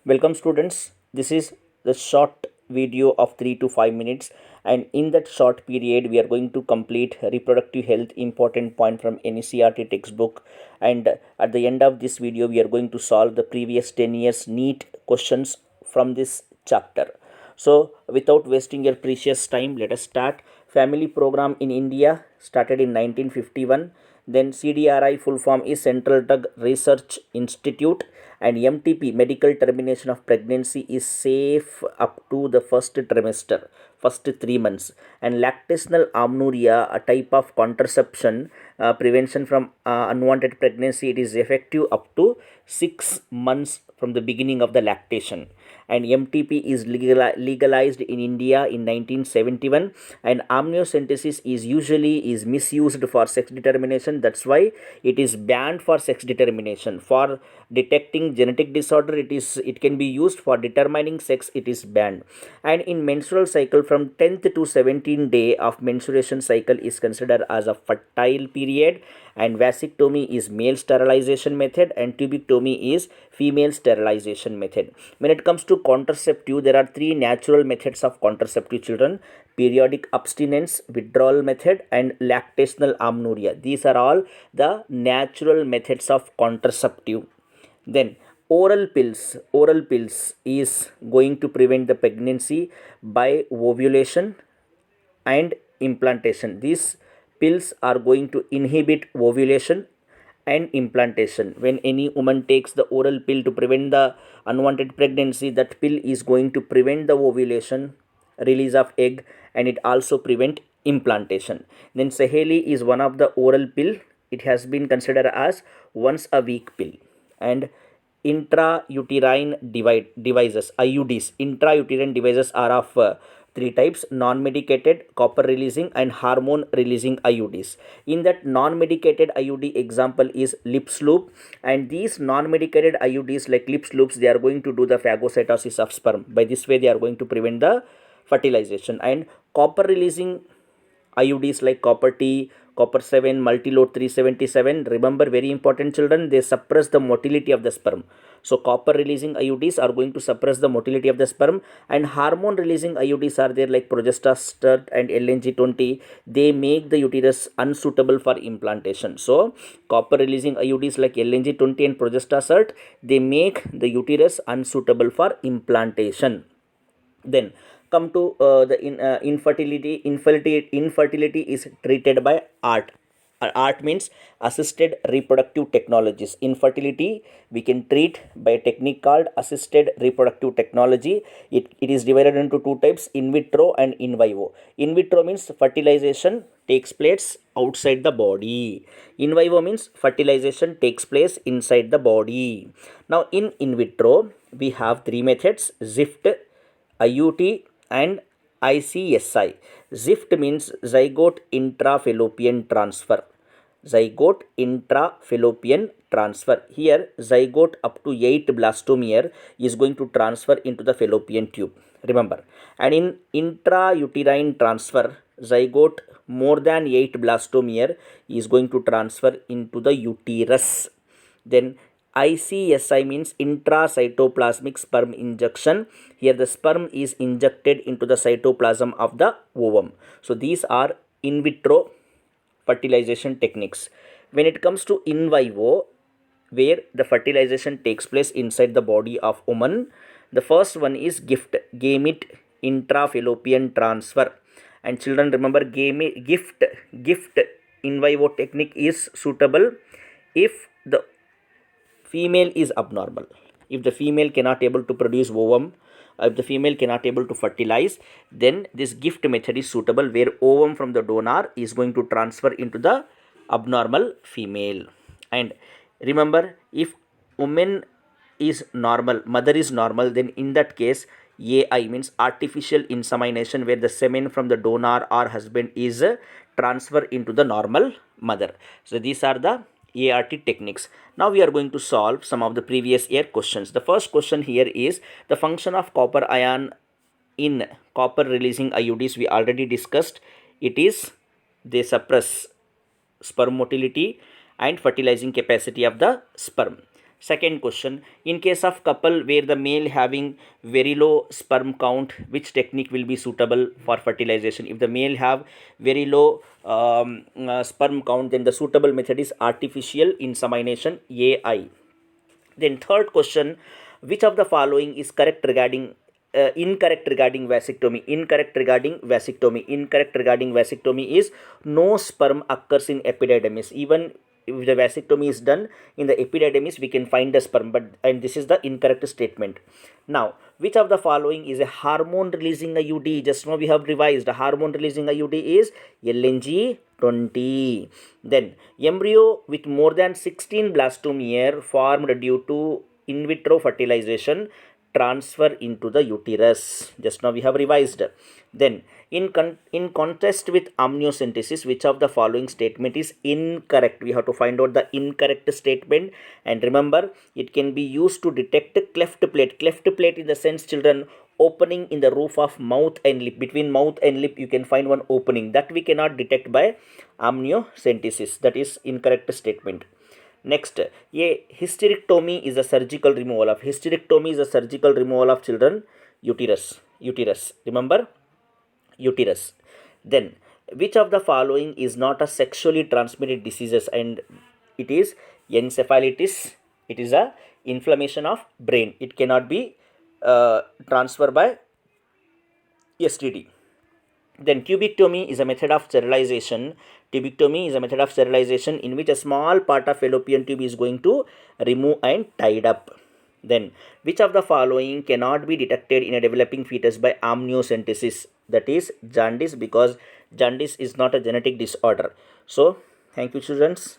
Welcome students. This is the short video of 3 to 5 minutes, and in that short period we are going to complete reproductive health important point from NCERT textbook, and at the end of this video we are going to solve the previous 10 years NEET questions from this chapter. So without wasting your precious time, let us start. Family program in India started in 1951. Then CDRI full form is Central Drug Research Institute, and MTP medical termination of pregnancy is safe up to the first trimester, first 3 months. And lactational amenorrhea, a type of contraception prevention from unwanted pregnancy, it is effective up to 6 months from the beginning of the lactation. And MTP is legalized in India in 1971, and amniocentesis is misused for sex determination. That's why it is banned for sex determination. For detecting genetic disorder, it can be used. For determining sex, it is banned. And in menstrual cycle, from 10th to 17th day of menstruation cycle is considered as a fertile period, and vasectomy is male sterilization method, and tubectomy is female sterilization method. When it comes to contraceptive, there are three natural methods of contraceptive, children: periodic abstinence, withdrawal method, and lactational amenorrhea. These are all the natural methods of contraceptive. Then oral pills is going to prevent the pregnancy by ovulation and implantation. These pills are going to inhibit ovulation and implantation. When any woman takes the oral pill to prevent the unwanted pregnancy, that pill is going to prevent the ovulation, release of egg, and it also prevent implantation. Then Saheli is one of the oral pill. It has been considered as once a week pill. And intrauterine devices, IUDs. Intrauterine devices are of three types: non-medicated, copper releasing, and hormone releasing IUDs. In that non-medicated IUD example is lips loop, and these non-medicated IUDs like lips loops, they are going to do the phagocytosis of sperm. By this way they are going to prevent the fertilization. And copper releasing IUDs like copper T, copper 7, multilode 377. Remember, very important children, they suppress the motility of the sperm. So copper releasing IUDs are going to suppress the motility of the sperm. And hormone releasing IUDs are there like progestastat and LNG20. They make the uterus unsuitable for implantation. So copper releasing IUDs like LNG20 and progestastat, they make the uterus unsuitable for implantation. Then come to infertility is treated by art. Art means assisted reproductive technologies. Infertility we can treat by a technique called assisted reproductive technology. It is divided into two types: in vitro and in vivo. In vitro means fertilization takes place outside the body. In vivo means fertilization takes place inside the body. Now in vitro we have three methods: ZIFT, IUT, and ICSI. ZIFT means zygote intrafallopian transfer. Zygote intrafallopian transfer. Here, zygote up to 8 blastomere is going to transfer into the fallopian tube. Remember. And in intrauterine transfer, zygote more than 8 blastomere is going to transfer into the uterus. Then ICSI means intracytoplasmic sperm injection. Here the sperm is injected into the cytoplasm of the ovum. So these are in vitro fertilization techniques. When it comes to in vivo, where the fertilization takes place inside the body of woman, the first one is gamete intrafallopian transfer. And children, remember, gift in vivo technique is suitable if the female is abnormal. If the female cannot able to produce ovum, if the female cannot able to fertilize, then this gift method is suitable, where ovum from the donor is going to transfer into the abnormal female. And remember, if woman is normal, mother is normal, then in that case AI means artificial insemination, where the semen from the donor or husband is transferred into the normal mother. So these are the ART techniques. Now we are going to solve some of the previous year questions. The first question here is the function of copper ion in copper releasing IUDs. We already discussed. It is they suppress sperm motility and fertilizing capacity of the sperm. Second question, in case of couple where the male having very low sperm count, which technique will be suitable for fertilization? If the male have very low sperm count, then the suitable method is artificial insemination, AI. Then third question, which of the following is correct regarding incorrect regarding vasectomy? Incorrect regarding vasectomy. Incorrect regarding vasectomy is no sperm occurs in epididymis. Even if the vasectomy is done in the epididymis, we can find the sperm, but and this is the incorrect statement. Now, which of the following is a hormone releasing IUD? Just now we have revised. The hormone releasing IUD is LNG-20. Then embryo with more than 16 blastomere formed due to in vitro fertilization transfer into the uterus. Just now we have revised. Then in contrast with amniocentesis, which of the following statement is incorrect? We have to find out the incorrect statement, and remember, it can be used to detect cleft plate. Cleft plate in the sense, children, opening in the roof of mouth and lip. Between mouth and lip you can find one opening that we cannot detect by amniocentesis. That is incorrect statement. Next, a hysterectomy is a surgical removal of children uterus. Remember, uterus. Then which of the following is not a sexually transmitted diseases? And it is encephalitis. It is a inflammation of brain. It cannot be transferred by STD. Then tubectomy is a method of sterilization. Tubectomy is a method of sterilization in which a small part of fallopian tube is going to remove and tied up. Then which of the following cannot be detected in a developing fetus by amniocentesis? That is jaundice, because jaundice is not a genetic disorder. So thank you, students.